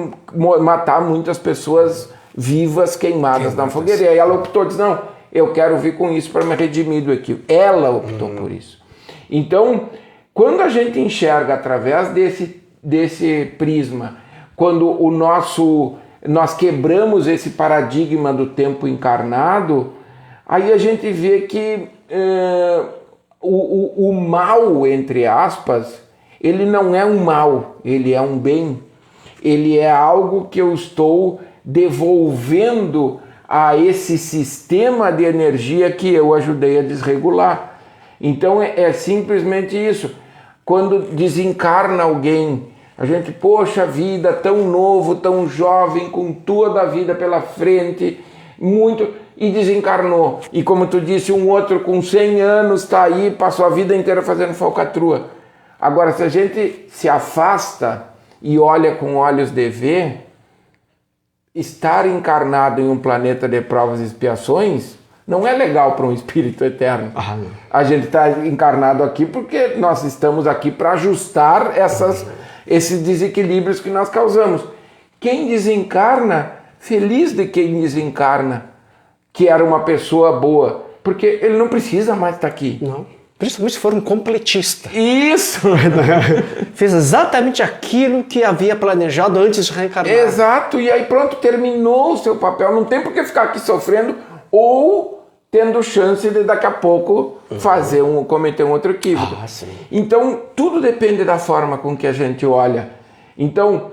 matar muitas pessoas vivas, queimadas na fogueira. E aí ela optou, disse, não, eu quero vir com isso para me redimir do equívoco. Ela optou por isso. Então, quando a gente enxerga através desse prisma, quando nós quebramos esse paradigma do tempo encarnado, aí a gente vê que o mal, entre aspas, ele não é um mal, ele é um bem. Ele é algo que eu estou devolvendo a esse sistema de energia que eu ajudei a desregular. Então é simplesmente isso. Quando desencarna alguém, a gente, poxa vida, tão novo, tão jovem, com toda a vida pela frente, muito, e desencarnou. E como tu disse, um outro com 100 anos está aí, passou a vida inteira fazendo falcatrua. Agora, se a gente se afasta e olha com olhos de ver, estar encarnado em um planeta de provas e expiações não é legal para um espírito eterno. A gente está encarnado aqui porque nós estamos aqui para ajustar esses desequilíbrios que nós causamos. Quem desencarna, feliz de quem desencarna, que era uma pessoa boa, porque ele não precisa mais estar aqui. Não. Principalmente se for um completista. Isso! Fez exatamente aquilo que havia planejado antes de reencarnar. Exato, e aí pronto, terminou o seu papel. Não tem por que ficar aqui sofrendo ou tendo chance de daqui a pouco cometer um outro equívoco. Então, tudo depende da forma com que a gente olha. Então,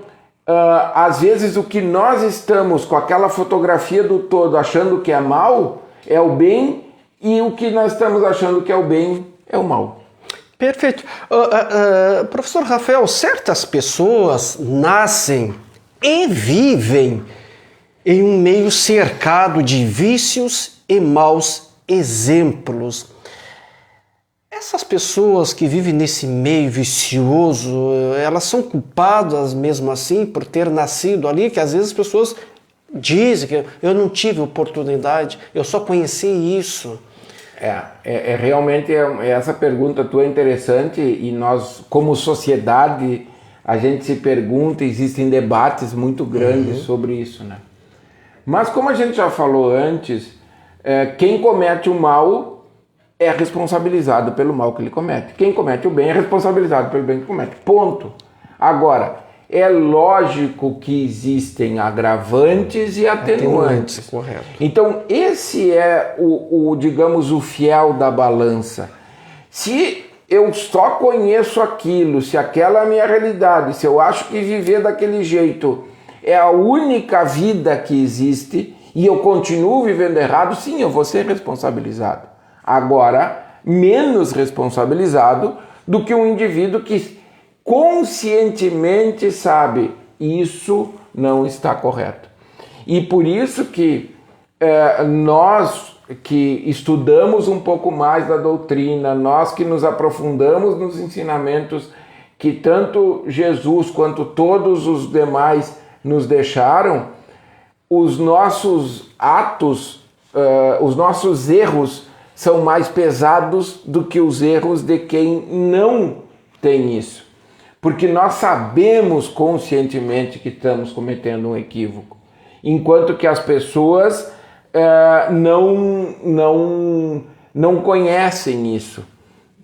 às vezes o que nós estamos com aquela fotografia do todo achando que é mal, é o bem, e o que nós estamos achando que é o bem, é o mal. Perfeito. Professor Rafael, certas pessoas nascem e vivem em um meio cercado de vícios e maus exemplos. Essas pessoas que vivem nesse meio vicioso, elas são culpadas mesmo assim por ter nascido ali, que às vezes as pessoas dizem que eu não tive oportunidade, eu só conheci isso. Realmente essa pergunta tua é interessante, e nós, como sociedade, a gente se pergunta, existem debates muito grandes sobre isso, né? Mas como a gente já falou antes, quem comete o mal é responsabilizado pelo mal que ele comete. Quem comete o bem é responsabilizado pelo bem que comete. Ponto. Agora, é lógico que existem agravantes e atenuantes. Correto. Então, esse é digamos, o fiel da balança. Se eu só conheço aquilo, se aquela é a minha realidade, se eu acho que viver daquele jeito é a única vida que existe e eu continuo vivendo errado, sim, eu vou ser responsabilizado. Agora, menos responsabilizado do que um indivíduo que conscientemente sabe, isso não está correto. E por isso que nós que estudamos um pouco mais da doutrina, nós que nos aprofundamos nos ensinamentos que tanto Jesus quanto todos os demais nos deixaram, os nossos atos, os nossos erros são mais pesados do que os erros de quem não tem isso. Porque nós sabemos conscientemente que estamos cometendo um equívoco, enquanto que as pessoas não conhecem isso.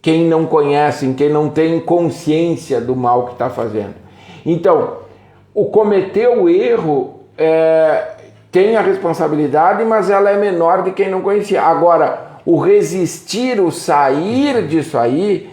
Quem não conhece, quem não tem consciência do mal que está fazendo. Então, o cometer o erro tem a responsabilidade, mas ela é menor de quem não conhecia. Agora, o resistir, o sair disso aí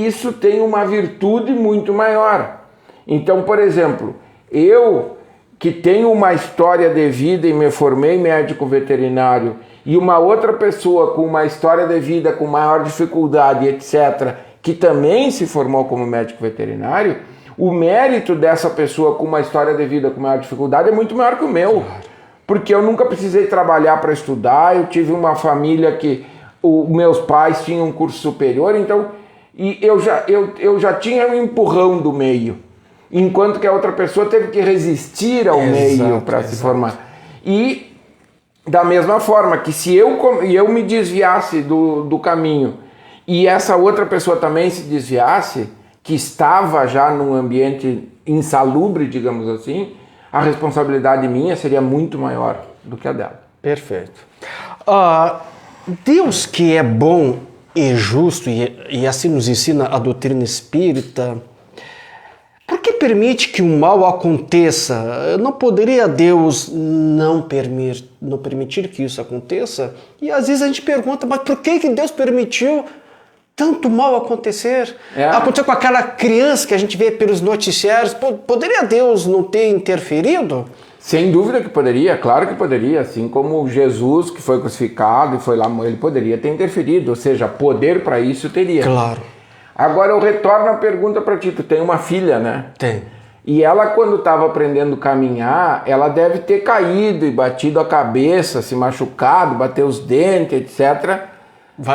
isso tem uma virtude muito maior. Então, por exemplo, eu que tenho uma história de vida e me formei médico veterinário, e uma outra pessoa com uma história de vida com maior dificuldade, etc., que também se formou como médico veterinário, o mérito dessa pessoa com uma história de vida com maior dificuldade é muito maior que o meu. Porque eu nunca precisei trabalhar para estudar, eu tive uma família que meus pais tinham um curso superior, então eu já tinha um empurrão do meio, enquanto que a outra pessoa teve que resistir ao meio para se formar. E da mesma forma que se eu me desviasse do caminho e essa outra pessoa também se desviasse, que estava já num ambiente insalubre, digamos assim, a responsabilidade minha seria muito maior do que a dela. Perfeito. Deus, que é bom e justo, e assim nos ensina a doutrina espírita, por que permite que o mal aconteça? Não poderia Deus não permitir que isso aconteça? E às vezes a gente pergunta, mas por que Deus permitiu tanto mal acontecer? Aconteceu com aquela criança que a gente vê pelos noticiários. Poderia Deus não ter interferido? Sem dúvida que poderia, claro que poderia. Assim como Jesus, que foi crucificado e foi lá, ele poderia ter interferido. Ou seja, poder para isso teria. Claro. Agora eu retorno a pergunta para ti. Tu tem uma filha, né? Tem. E ela, quando estava aprendendo a caminhar, ela deve ter caído e batido a cabeça, se machucado, bater os dentes, etc.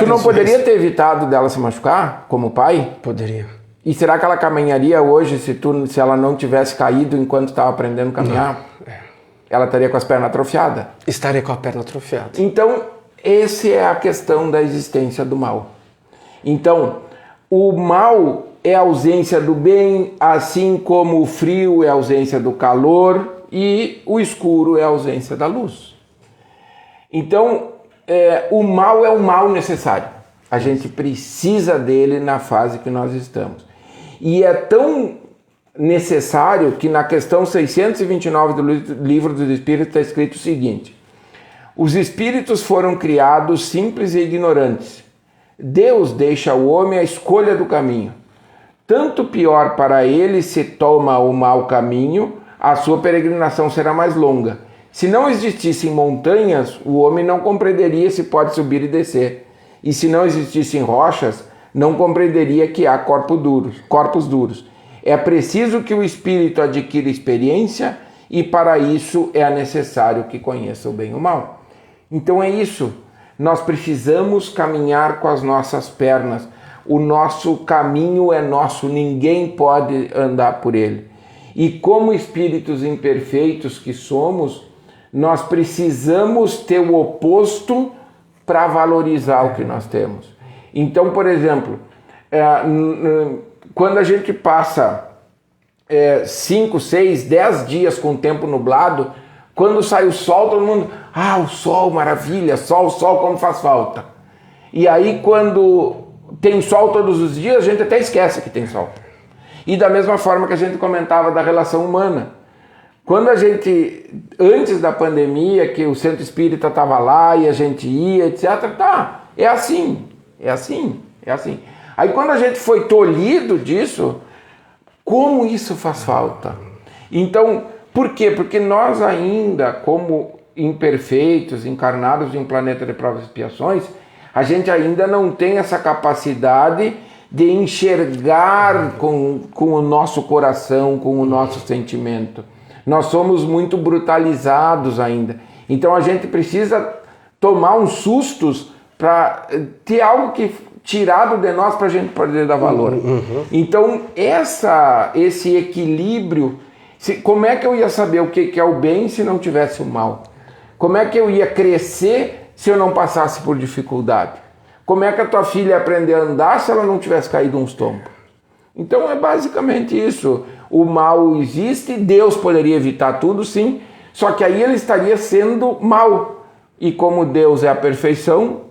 Tu não poderia ter evitado dela se machucar, como pai? Poderia. E será que ela caminharia hoje se ela não tivesse caído enquanto estava aprendendo a caminhar? Não. Ela estaria com as pernas atrofiadas? Estaria com a perna atrofiada. Então, essa é a questão da existência do mal. Então, o mal é a ausência do bem, assim como o frio é a ausência do calor e o escuro é a ausência da luz. Então, o mal é o mal necessário. A gente precisa dele na fase que nós estamos. E é tão necessário que na questão 629 do Livro dos Espíritos está escrito o seguinte: os espíritos foram criados simples e ignorantes. Deus deixa ao homem a escolha do caminho. Tanto pior para ele se toma o mau caminho, a sua peregrinação será mais longa. Se não existissem montanhas, o homem não compreenderia se pode subir e descer. E se não existissem rochas, não compreenderia que há corpos duros. É preciso que o espírito adquira experiência e para isso é necessário que conheça o bem e o mal. Então é isso. Nós precisamos caminhar com as nossas pernas. O nosso caminho é nosso, ninguém pode andar por ele. E como espíritos imperfeitos que somos, nós precisamos ter o oposto para valorizar o que nós temos. Então, por exemplo, quando a gente passa 5, 6, 10 dias com o tempo nublado, quando sai o sol, todo mundo, o sol, maravilha, sol, como faz falta. E aí quando tem sol todos os dias, a gente até esquece que tem sol. E da mesma forma que a gente comentava da relação humana. Quando a gente, antes da pandemia, que o centro espírita estava lá e a gente ia, etc. É assim. Aí quando a gente foi tolhido disso, como isso faz falta? Então, por quê? Porque nós ainda, como imperfeitos, encarnados em um planeta de provas e expiações, a gente ainda não tem essa capacidade de enxergar com o nosso coração, com o nosso sentimento. Nós somos muito brutalizados ainda. Então a gente precisa tomar uns sustos para ter algo que tirado de nós para a gente poder dar valor. Então esse equilíbrio, como é que eu ia saber o que é o bem se não tivesse o mal? Como é que eu ia crescer se eu não passasse por dificuldade? Como é que a tua filha ia aprender a andar se ela não tivesse caído uns tombos? Então é basicamente isso. O mal existe, Deus poderia evitar tudo, sim, só que aí ele estaria sendo mal. E como Deus é a perfeição,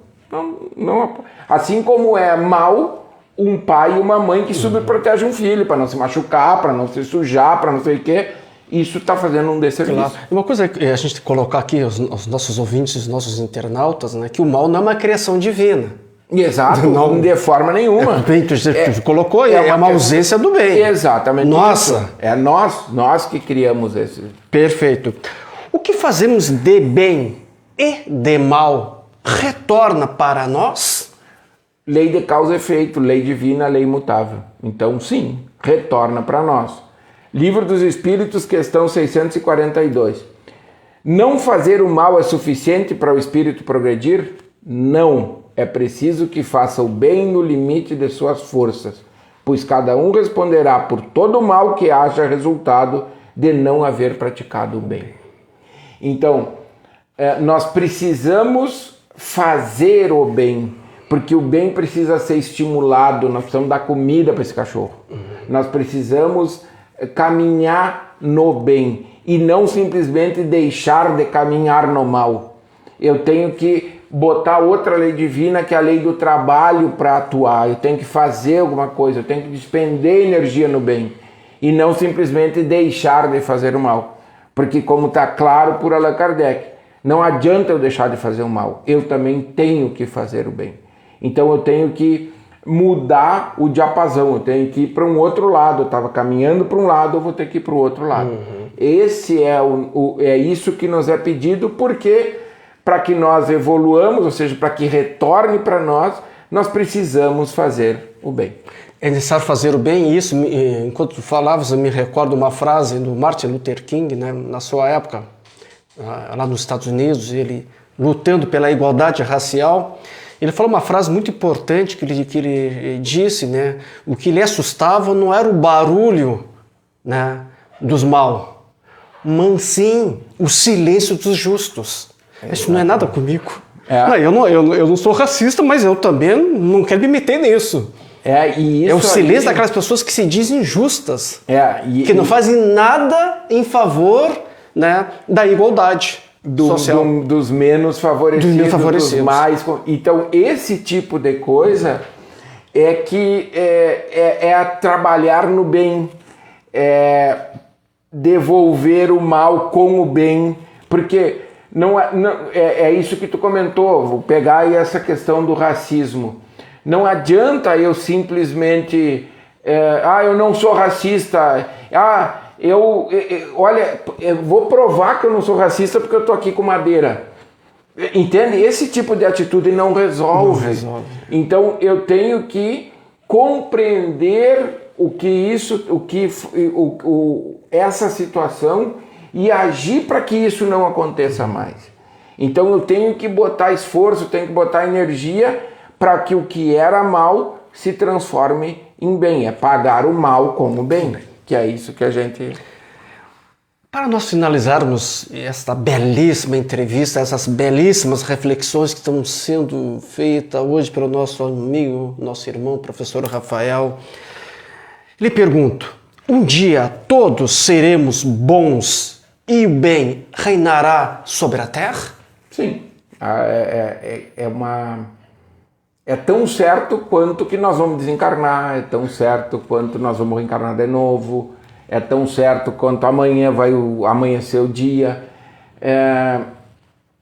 assim como é mal um pai e uma mãe que subprotegem um filho para não se machucar, para não se sujar, para não sei o quê, isso está fazendo um desserviço. Claro. Uma coisa que a gente tem que colocar aqui, os nossos ouvintes, os nossos internautas, né, que o mal não é uma criação divina. Exato, não de forma nenhuma. Tu colocou, é uma ausência do bem. Exatamente. Nossa! Isso. É nós que criamos esse. Perfeito. O que fazemos de bem e de mal retorna para nós? lei de causa e efeito, lei divina, lei imutável. Então, sim, retorna para nós. Livro dos Espíritos, questão 642. Não fazer o mal é suficiente para o espírito progredir? Não. É preciso que faça o bem no limite de suas forças, pois cada um responderá por todo o mal que haja resultado de não haver praticado o bem. Então, nós precisamos fazer o bem, porque o bem precisa ser estimulado, nós precisamos dar comida para esse cachorro. Nós precisamos caminhar no bem e não simplesmente deixar de caminhar no mal. Eu tenho que botar outra lei divina, que é a lei do trabalho, para atuar. Eu tenho que fazer alguma coisa, eu tenho que despender energia no bem e não simplesmente deixar de fazer o mal. Porque, como está claro por Allan Kardec, não adianta eu deixar de fazer o mal, eu também tenho que fazer o bem. Então eu tenho que mudar o diapasão, eu tenho que ir para um outro lado. Eu estava caminhando para um lado, eu vou ter que ir para o outro lado. Esse é isso que nos é pedido, porque para que nós evoluamos, ou seja, para que retorne para nós, nós precisamos fazer o bem. É necessário fazer o bem, e isso, enquanto tu falavas, eu me recordo uma frase do Martin Luther King, né, na sua época, lá nos Estados Unidos, ele lutando pela igualdade racial. Ele falou uma frase muito importante que ele disse, né? O que lhe assustava não era o barulho, né, dos mal, mas sim o silêncio dos justos. Isso não é nada comigo. Eu não sou racista, mas eu também não quero me meter nisso. É o silêncio daquelas pessoas que se dizem justas, que não fazem nada em favor, né, da igualdade. Dos menos favorecidos, dos mais. Então, esse tipo de coisa é que é trabalhar no bem, devolver o mal com o bem, porque é isso que tu comentou. Vou pegar aí essa questão do racismo. Não adianta eu simplesmente eu não sou racista, olha, eu vou provar que eu não sou racista porque eu tô aqui com madeira. Entende? Esse tipo de atitude não resolve. Então eu tenho que compreender essa situação e agir para que isso não aconteça mais. Então eu tenho que botar esforço, tenho que botar energia para que o que era mal se transforme em bem. É pagar o mal com o bem. Que é isso que a gente... Para nós finalizarmos esta belíssima entrevista, essas belíssimas reflexões que estão sendo feitas hoje pelo nosso amigo, nosso irmão, professor Rafael, lhe pergunto, um dia todos seremos bons e o bem reinará sobre a terra? Sim. É tão certo quanto que nós vamos desencarnar, é tão certo quanto nós vamos reencarnar de novo, é tão certo quanto amanhã vai amanhecer o dia.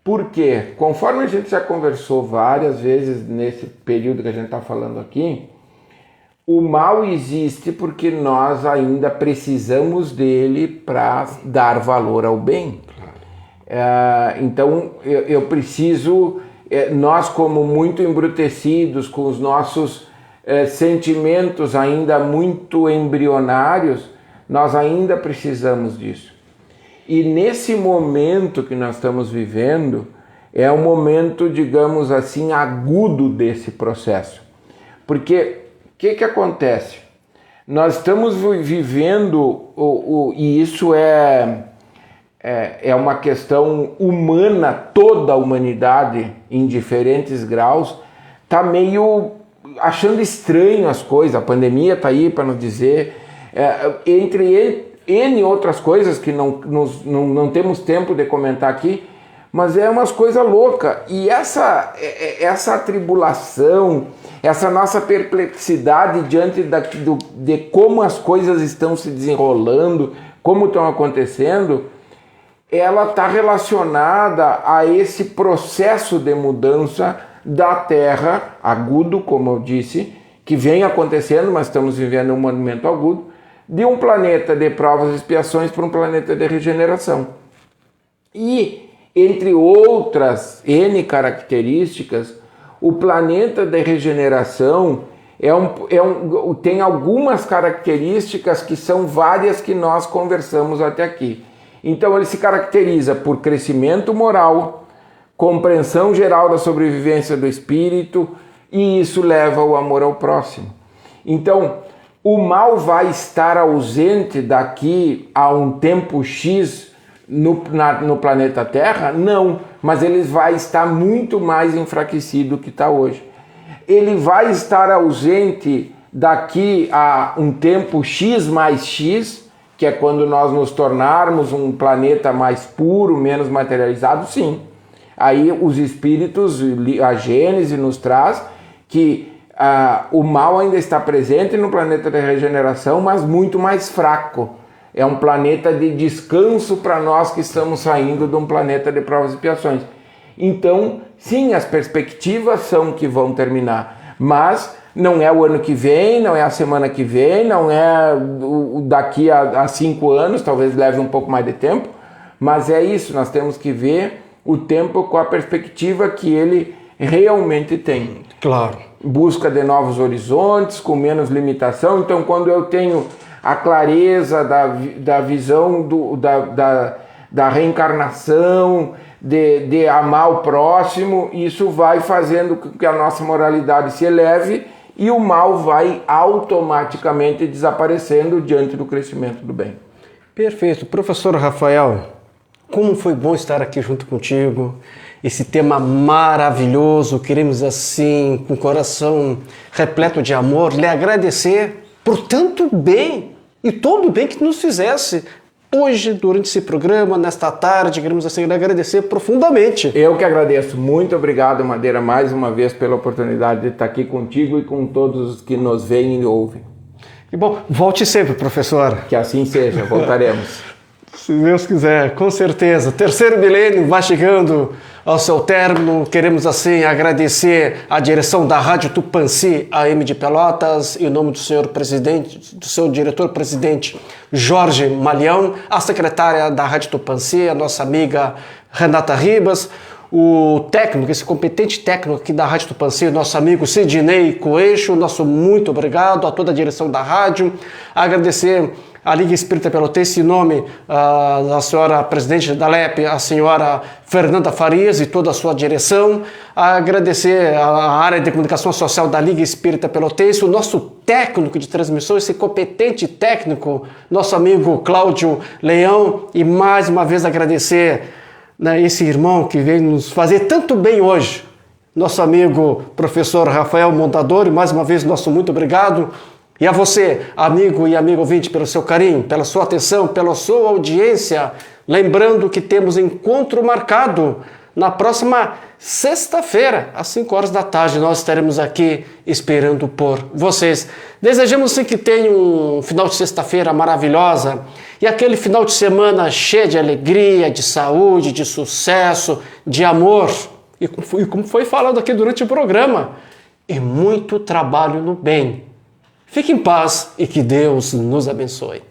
Por quê? Conforme a gente já conversou várias vezes nesse período que a gente está falando aqui, o mal existe porque nós ainda precisamos dele para dar valor ao bem. Então eu preciso... Nós, como muito embrutecidos, com os nossos sentimentos ainda muito embrionários, nós ainda precisamos disso. E nesse momento que nós estamos vivendo, é um momento, digamos assim, agudo desse processo. Porque o que acontece? Nós estamos vivendo, e isso é uma questão humana, toda a humanidade, em diferentes graus, está meio achando estranho as coisas. A pandemia está aí para nos dizer, entre N outras coisas que não temos tempo de comentar aqui, mas é umas coisas loucas. E essa atribulação, essa nossa perplexidade diante de como as coisas estão se desenrolando, como estão acontecendo, ela está relacionada a esse processo de mudança da Terra, agudo, como eu disse, que vem acontecendo, mas estamos vivendo um momento agudo, de um planeta de provas e expiações para um planeta de regeneração. E, entre outras N características, o planeta de regeneração tem algumas características que são várias que nós conversamos até aqui. Então ele se caracteriza por crescimento moral, compreensão geral da sobrevivência do espírito, e isso leva ao amor ao próximo. Então, o mal vai estar ausente daqui a um tempo X no planeta Terra? Não, mas ele vai estar muito mais enfraquecido do que está hoje. Ele vai estar ausente daqui a um tempo X mais X, que é quando nós nos tornarmos um planeta mais puro, menos materializado, sim. Aí os espíritos, a Gênese nos traz que o mal ainda está presente no planeta da regeneração, mas muito mais fraco. É um planeta de descanso para nós que estamos saindo de um planeta de provas e expiações. Então, sim, as perspectivas são que vão terminar, mas não é o ano que vem, não é a semana que vem, não é daqui a 5 anos, talvez leve um pouco mais de tempo, mas é isso, nós temos que ver o tempo com a perspectiva que ele realmente tem. Claro. Busca de novos horizontes, com menos limitação. Então, quando eu tenho a clareza da visão da reencarnação, de amar o próximo, isso vai fazendo com que a nossa moralidade se eleve e o mal vai automaticamente desaparecendo diante do crescimento do bem. Perfeito. Professor Rafael, como foi bom estar aqui junto contigo. Esse tema maravilhoso, queremos assim, com o coração repleto de amor, lhe agradecer por tanto bem e todo o bem que nos fizesse hoje, durante esse programa, nesta tarde. Queremos assim lhe agradecer profundamente. Eu que agradeço. Muito obrigado, Madeira, mais uma vez pela oportunidade de estar aqui contigo e com todos os que nos veem e ouvem. E bom, volte sempre, professor. Que assim seja, voltaremos. Se Deus quiser, com certeza. Terceiro milênio vai chegando ao seu término. Queremos assim agradecer a direção da Rádio Tupãssi AM de Pelotas, em nome do senhor presidente, do seu diretor-presidente Jorge Malhão, a secretária da Rádio Tupãssi, a nossa amiga Renata Ribas, o técnico, esse competente técnico aqui da Rádio Tupãssi, nosso amigo Sidney Coeixo, nosso muito obrigado a toda a direção da rádio. Agradecer a Liga Espírita Pelotense, em nome da senhora presidente da LEP, a senhora Fernanda Farias e toda a sua direção. Agradecer a área de comunicação social da Liga Espírita Pelotense, o nosso técnico de transmissão, esse competente técnico, nosso amigo Cláudio Leão, e mais uma vez agradecer, né, esse irmão que veio nos fazer tanto bem hoje, nosso amigo professor Rafael Montador, e mais uma vez nosso muito obrigado. E a você, amigo e amigo ouvinte, pelo seu carinho, pela sua atenção, pela sua audiência. Lembrando que temos encontro marcado na próxima sexta-feira, às 5 horas da tarde. Nós estaremos aqui esperando por vocês. Desejamos sim que tenham um final de sexta-feira maravilhosa e aquele final de semana cheio de alegria, de saúde, de sucesso, de amor. E como foi falado aqui durante o programa, e muito trabalho no bem. Fique em paz e que Deus nos abençoe.